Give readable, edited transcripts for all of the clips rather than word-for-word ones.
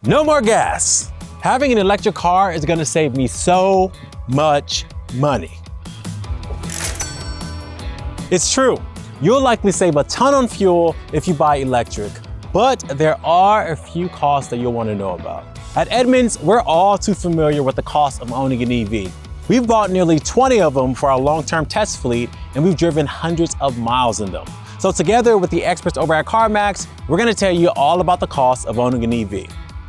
No more gas. Having an electric car is gonna save me so much money. It's true, you'll likely save a ton on fuel if you buy electric, but there are a few costs that you'll wanna know about. At Edmunds, we're all too familiar with the cost of owning an EV. We've bought nearly 20 of them for our long-term test fleet, and we've driven hundreds of miles in them. So together with the experts over at CarMax, we're gonna tell you all about the cost of owning an EV.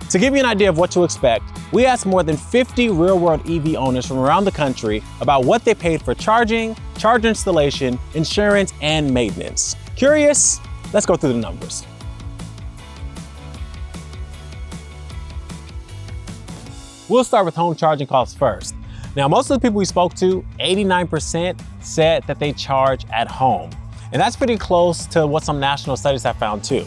To give you an idea of what to expect, we asked more than 50 real-world EV owners from around the country about what they paid for charging, charge installation, insurance, and maintenance. Curious? Let's go through the numbers. We'll start with home charging costs first. Now, most of the people we spoke to, 89% said that they charge at home. And that's pretty close to what some national studies have found too.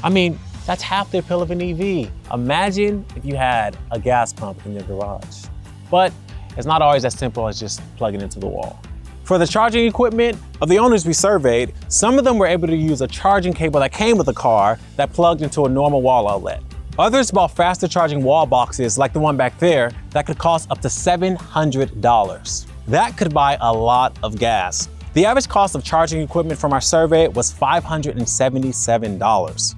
I mean, that's half the appeal of an EV. Imagine if you had a gas pump in your garage. But it's not always as simple as just plugging into the wall. For the charging equipment, of the owners we surveyed, some of them were able to use a charging cable that came with the car that plugged into a normal wall outlet. Others bought faster charging wall boxes like the one back there that could cost up to $700. That could buy a lot of gas. The average cost of charging equipment from our survey was $577.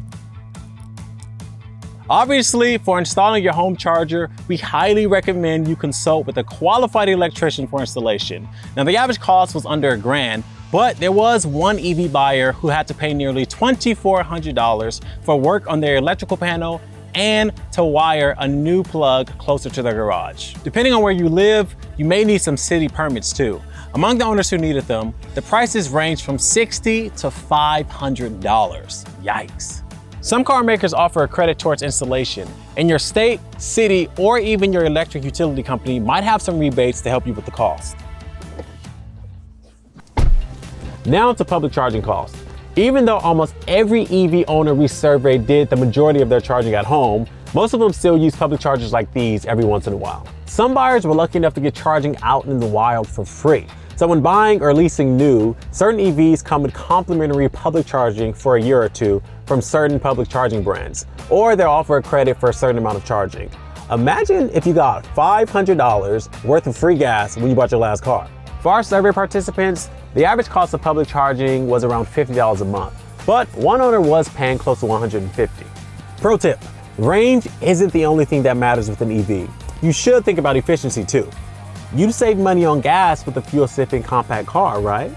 Obviously, for installing your home charger, we highly recommend you consult with a qualified electrician for installation. Now, the average cost was under $1,000, but there was one EV buyer who had to pay nearly $2,400 for work on their electrical panel and to wire a new plug closer to their garage. Depending on where you live, you may need some city permits too. Among the owners who needed them, the prices ranged from $60 to $500. Yikes. Some car makers offer a credit towards installation, and your state, city, or even your electric utility company might have some rebates to help you with the cost. Now to public charging costs. Even though almost every EV owner we surveyed did the majority of their charging at home, most of them still use public chargers like these every once in a while. Some buyers were lucky enough to get charging out in the wild for free. So when buying or leasing new, certain EVs come with complimentary public charging for a year or two from certain public charging brands, or they'll offer a credit for a certain amount of charging. Imagine if you got $500 worth of free gas when you bought your last car. For our survey participants, the average cost of public charging was around $50 a month, but one owner was paying close to $150. Pro tip, range isn't the only thing that matters with an EV. You should think about efficiency too. You'd save money on gas with a fuel-sipping compact car, right?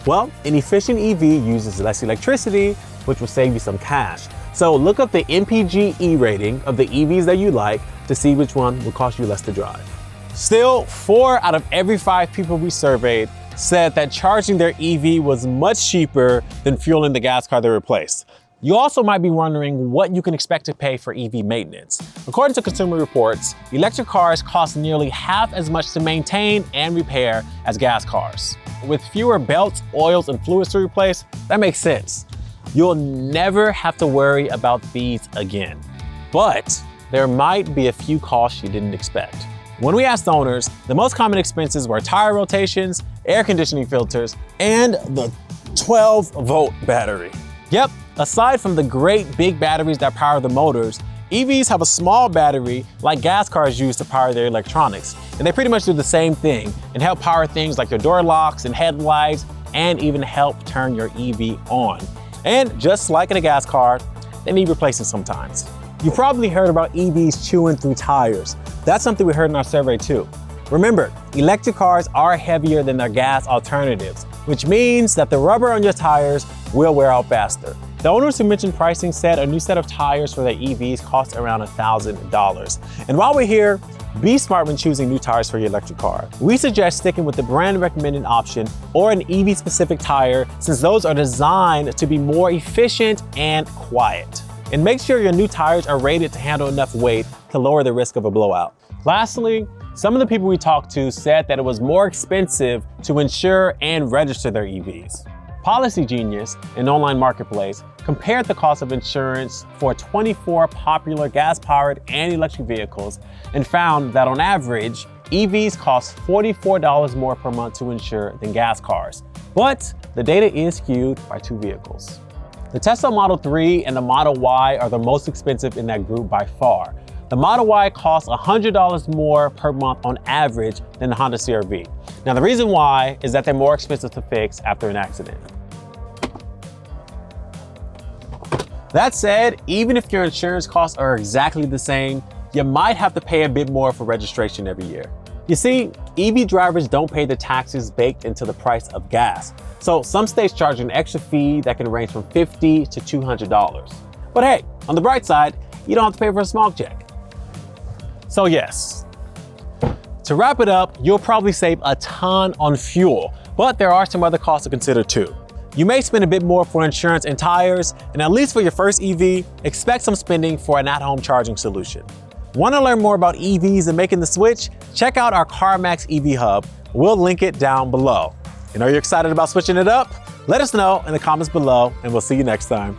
Well, an efficient EV uses less electricity, which will save you some cash. So look up the MPG rating of the EVs that you like to see which one will cost you less to drive. Still, 4 out of every 5 people we surveyed said that charging their EV was much cheaper than fueling the gas car they replaced. You also might be wondering what you can expect to pay for EV maintenance. According to Consumer Reports, electric cars cost nearly half as much to maintain and repair as gas cars. With fewer belts, oils, and fluids to replace, that makes sense. You'll never have to worry about these again. But there might be a few costs you didn't expect. When we asked owners, the most common expenses were tire rotations, air conditioning filters, and the 12-volt battery. Yep, aside from the great big batteries that power the motors, EVs have a small battery like gas cars use to power their electronics. And they pretty much do the same thing and help power things like your door locks and headlights and even help turn your EV on. And just like in a gas car, they need replacing sometimes. You probably heard about EVs chewing through tires. That's something we heard in our survey too. Remember, electric cars are heavier than their gas alternatives, which means that the rubber on your tires will wear out faster. The owners who mentioned pricing said a new set of tires for their EVs cost around $1,000. And while we're here, be smart when choosing new tires for your electric car. We suggest sticking with the brand recommended option or an EV specific tire, since those are designed to be more efficient and quiet. And make sure your new tires are rated to handle enough weight to lower the risk of a blowout. Lastly, some of the people we talked to said that it was more expensive to insure and register their EVs. Policy Genius, an online marketplace, compared the cost of insurance for 24 popular gas-powered and electric vehicles and found that on average, EVs cost $44 more per month to insure than gas cars. But the data is skewed by 2 vehicles. The Tesla Model 3 and the Model Y are the most expensive in that group by far. The Model Y costs $100 more per month on average than the Honda CR-V. Now, the reason why is that they're more expensive to fix after an accident. That said, even if your insurance costs are exactly the same, you might have to pay a bit more for registration every year. You see, EV drivers don't pay the taxes baked into the price of gas. So some states charge an extra fee that can range from $50 to $200. But hey, on the bright side, you don't have to pay for a smog check. So yes, to wrap it up, you'll probably save a ton on fuel, but there are some other costs to consider too. You may spend a bit more for insurance and tires, and at least for your first EV, expect some spending for an at-home charging solution. Want to learn more about EVs and making the switch? Check out our CarMax EV Hub. We'll link it down below. And are you excited about switching it up? Let us know in the comments below, and we'll see you next time.